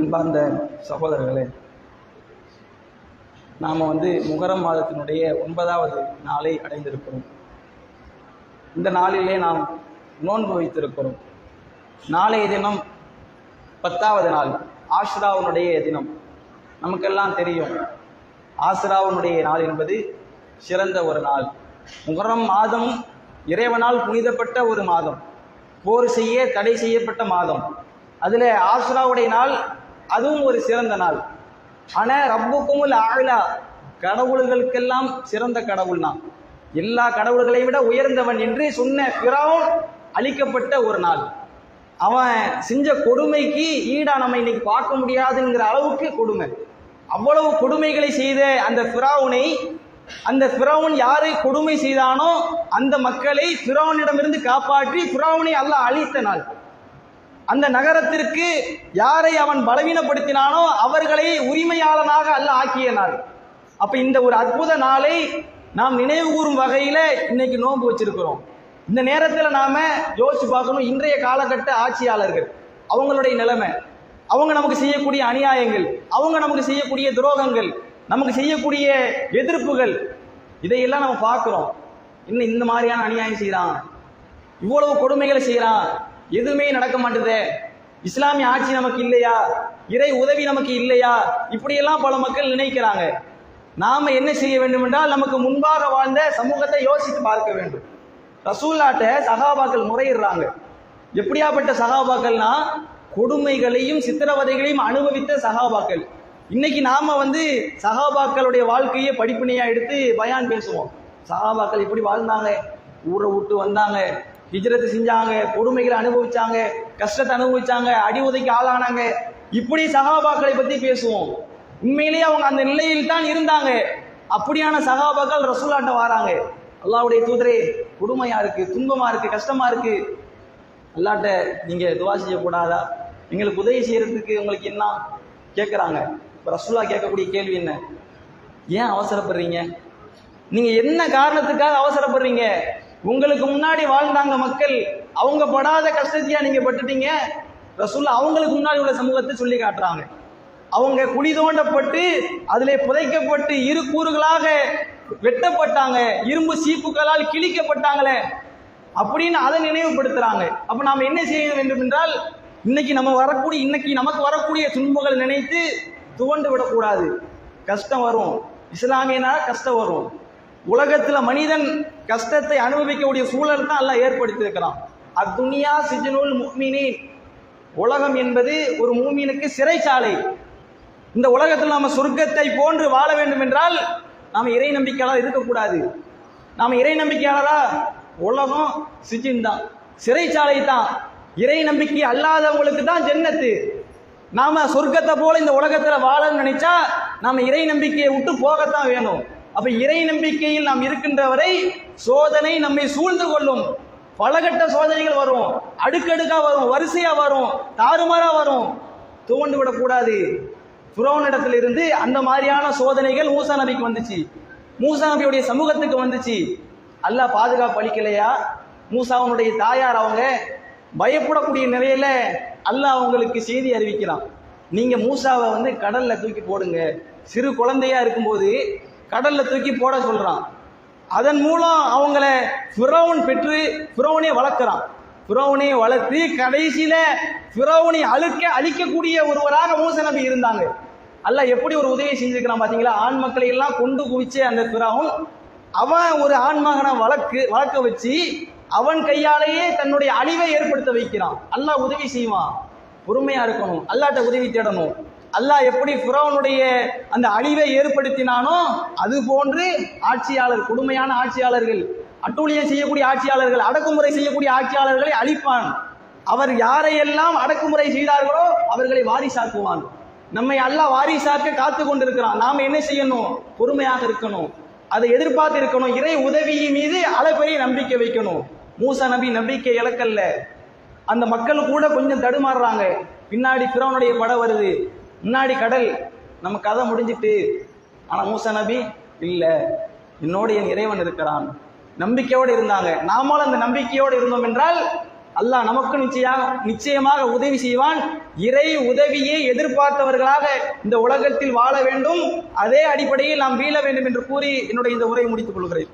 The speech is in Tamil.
அன்பார்ந்த சகோதரர்களே, நாம் முகரம் மாதத்தினுடைய 9வது நாளை அடைந்திருக்கிறோம். இந்த நாளிலே நாம் நோன்பு வைத்திருக்கிறோம். நாளைய தினம் 10வது நாள், ஆஷுராவுடைய தினம். நமக்கெல்லாம் தெரியும், ஆஷுராவுடைய நாள் என்பது சிறந்த ஒரு நாள். முகரம் மாதம் இறைவனால் புனிதப்பட்ட ஒரு மாதம், போர் செய்ய தடை செய்யப்பட்ட மாதம். அதில் ஆஷுராவுடைய நாள் அதுவும் ஒரு சிறந்த நாள். ஆனால் ரப்புக்குமுல் ஆலா, கடவுள்களுக்கெல்லாம் சிறந்த கடவுள் தான், எல்லா கடவுள்களை விட உயர்ந்தவன் என்று சொன்ன ஃபிரௌன் அழிக்கப்பட்ட ஒரு நாள். அவன் செஞ்ச கொடுமைக்கு ஈடா நம்ம இன்னைக்கு பார்க்க முடியாதுங்கிற அளவுக்கு கொடுமை. அவ்வளவு கொடுமைகளை செய்த அந்த ஃபிரௌனை, அந்த ஃபிரௌன் யாரை கொடுமை செய்தானோ அந்த மக்களை ஃபிரௌனிடமிருந்து காப்பாற்றி ஃபிரௌனை அல்லாஹ் அழித்த நாள். அந்த நகரத்திற்கு யாரை அவன் பலவீனப்படுத்தினானோ அவர்களை உரிமையாளனாக அல்லாஹ் ஆக்கிய நாள். அப்ப இந்த ஒரு அற்புத நாளை நாம் நினைவு கூறும் வகையில இன்னைக்கு நோன்பு வச்சிருக்கிறோம். இந்த நேரத்தில் நாம யோசிச்சு பார்க்கணும், இன்றைய காலகட்ட ஆட்சியாளர்கள் அவங்களுடைய நிலைமை, அவங்க நமக்கு செய்யக்கூடிய அநியாயங்கள், அவங்க நமக்கு செய்யக்கூடிய துரோகங்கள், நமக்கு செய்யக்கூடிய எதிர்ப்புகள், இதையெல்லாம் நம்ம பார்க்கிறோம். இன்னும் இந்த மாதிரியான அநியாயம் செய்யறான், இவ்வளவு கொடுமைகளை செய்யறான், எதுவுமே நடக்க மாட்டுதே, இஸ்லாமிய ஆட்சி நமக்கு இல்லையா, இறை உதவி நமக்கு இல்லையா, இப்படியெல்லாம் பல மக்கள் நினைக்கிறாங்க. நாம என்ன செய்ய வேண்டும் என்றால், நமக்கு முன்பாக வாழ்ந்த சமூகத்தை யோசித்து பார்க்க வேண்டும். ரசூல்லாட்ட சகாபாக்கள் முறையிடுறாங்க. எப்படியாப்பட்ட சகாபாக்கள்னா, கொடுமைகளையும் சித்திரவதைகளையும் அனுபவித்த சகாபாக்கள். இன்னைக்கு நாம சகாபாக்களுடைய வாழ்க்கையை படிப்பினையா எடுத்து பயான் பேசுவோம். சகாபாக்கள் இப்படி வாழ்ந்தாங்க, ஊரை விட்டு வந்தாங்க, ஹிஜ்ரத் செஞ்சாங்க, கொடுமைகளை அனுபவிச்சாங்க, கஷ்டத்தை அனுபவிச்சாங்க, அடி உதைக்கு ஆளானாங்க, இப்படி சகாபாக்களை பத்தி பேசுவோம். உண்மையிலேயே அவங்க அந்த நிலையில் தான் இருந்தாங்க. அப்படியான சகாபாக்கள் ரசூலாட்ட வராங்க. அல்லாஹ்வுடைய தூதரே, கொடுமையா இருக்கு, துன்பமா இருக்கு, கஷ்டமா இருக்கு, அல்லாஹ்ட்ட நீங்க துவா செய்யக்கூடாதா, எங்களுக்கு உதவி செய்யறதுக்கு உங்களுக்கு என்ன கேட்குறாங்க. இப்போ ரசூலா கேட்கக்கூடிய கேள்வி என்ன? ஏன் அவசரப்படுறீங்க? நீங்க என்ன காரணத்துக்காக அவசரப்படுறீங்க? உங்களுக்கு முன்னாடி வாழ்ந்தாங்க மக்கள், அவங்க படாத கஷ்டத்தையா நீங்க பட்டுட்டீங்க? ரசூல்லா அவங்களுக்கு முன்னாடி உள்ள சமூகத்தை சொல்லி காட்டுறாங்க. அவங்க குழி தோண்டப்பட்டு அதிலே புதைக்கப்பட்டு இரு கூறுகளாக வெட்டப்பட்டாங்க, இரும்பு சீப்புகளால் கிழிக்கப்பட்டாங்களே அப்படின்னு அதை நினைவுபடுத்துறாங்க. அப்ப நாம என்ன செய்ய வேண்டும் என்றால், இன்னைக்கு நமக்கு வரக்கூடிய துன்பங்களை நினைத்து துவண்டு விடக்கூடாது. கஷ்டம் வரும், இஸ்லாமியனா கஷ்டம் வரும். உலகத்துல மனிதன் கஷ்டத்தை அனுபவிக்கக்கூடிய சூழல் தான் அல்லாஹ் ஏற்படுத்தி இருக்கிறான். அத்துனியா சிஜ்னுல் முஃமினீன், உலகம் என்பது ஒரு மூமினுக்கு சிறைச்சாலை. இந்த உலகத்தில் நாம சொர்க்கத்தை போன்று வாழ வேண்டும் என்றால் நாம இறை நம்பிக்கையாளர் இருக்கக்கூடாது. நாம இறை நம்பிக்கையாளரா, உலகம் சிஜின் தான், சிறைச்சாலை தான். இறை நம்பிக்கை அல்லாதவங்களுக்கு தான் ஜன்னத்து. நாம சொர்க்கத்தை போல இந்த உலகத்துல வாழன்னு நினைச்சா நாம இறை நம்பிக்கையை விட்டு போகத்தான் வேணும். அப்ப இறை நம்பிக்கையில் நாம் இருக்கின்ற வரை சோதனை நம்மை சூழ்ந்து கொள்ளும். பலகட்ட சோதனைகள் வரும், அடுக்கடுக்கா வரும், வரிசையா வரும், தாறுமாறா வரும். துவண்டு விடக்கூடாது. ஃபிரௌனிடத்தில் இருந்து அந்த மாதிரியான சோதனைகள் மூசா நபிக்கு வந்துச்சு, மூசா நபியுடைய சமூகத்துக்கு வந்துச்சு. அல்லாஹ் பாதுகாப்பு அளிக்கலையா? மூசாவுடைய தாயார் அவங்க பயப்படக்கூடிய நிலையில அல்லாஹ் அவங்களுக்கு செய்தி அறிவிக்கிறான். நீங்க மூசாவை கடல்ல தூக்கி போடுங்க. சிறு குழந்தையா இருக்கும்போது கடல்ல தூக்கி போட சொல்றான். அதன் மூலம் அவங்கள ஃபிரௌன் பெற்று ஃபிரௌனை வளர்க்கிறான். ஃபிரௌனை வளர்த்து கடைசியில ஃபிரௌனை அழிக்கக்கூடிய ஒருவராக மூசா நபி இருந்தாங்க. அல்லாஹ் எப்படி ஒரு உதவி செஞ்சிருக்கிறான் பாத்தீங்களா? ஆண் மக்களை எல்லாம் கொண்டு குவிச்ச அந்த ஃபிரௌன், அவன் ஒரு ஆண் மகனை வளர்க்க வச்சு அவன் கையாலேயே தன்னுடைய அழிவை ஏற்படுத்த வைக்கிறான். அல்லாஹ் உதவி செய்வான். பொறுமையா இருக்கணும், அல்லாஹ்ட்ட உதவி தேடணும். அல்லாஹ் எப்படி ஃபிரௌனுடைய அந்த அழிவை ஏற்படுத்தினானோ அது போன்று ஆட்சியாளர், கொடுமையான ஆட்சியாளர்கள், அட்டூழியம் செய்யக்கூடிய ஆட்சியாளர்கள், அடக்குமுறை செய்யக்கூடிய ஆட்சியாளர்களை அழிப்பான். அவர் யாரையெல்லாம் அடக்குமுறை செய்தார்களோ அவர்களை வாரிசாக்குவான். நம்மை அல்லாஹ் வாரிசாக்க காத்து கொண்டிருக்கிறான். நாம என்ன செய்யணும்? பொறுமையாக இருக்கணும், அதை எதிர்பார்த்து இருக்கணும். இறை உதவியின் மீது அளப்பரிய நம்பிக்கை வைக்கணும். மூசா நபி நம்பிக்கை இழக்கல்ல. அந்த மக்கள் கூட கொஞ்சம் தடுமாறுறாங்க. பின்னாடி ஃபிரௌனுடைய படம் வருது, முன்னாடி கடல், நம்ம கதை முடிஞ்சிட்டு. ஆனா மூசா நபி இல்ல, என்னோட என் இறைவன் இருக்கிறான், நம்பிக்கையோடு இருந்தாங்க. நாமளும் அந்த நம்பிக்கையோடு இருந்தோம் என்றால் அல்லாஹ் நமக்கு நிச்சயமாக உதவி செய்வான். இறை உதவியை எதிர்பார்த்தவர்களாக இந்த உலகத்தில் வாழ வேண்டும். அதே அடிப்படையில் நாம் வீழ வேண்டும் என்று கூறி என்னுடைய இந்த உரையை முடித்துக் கொள்கிறேன்.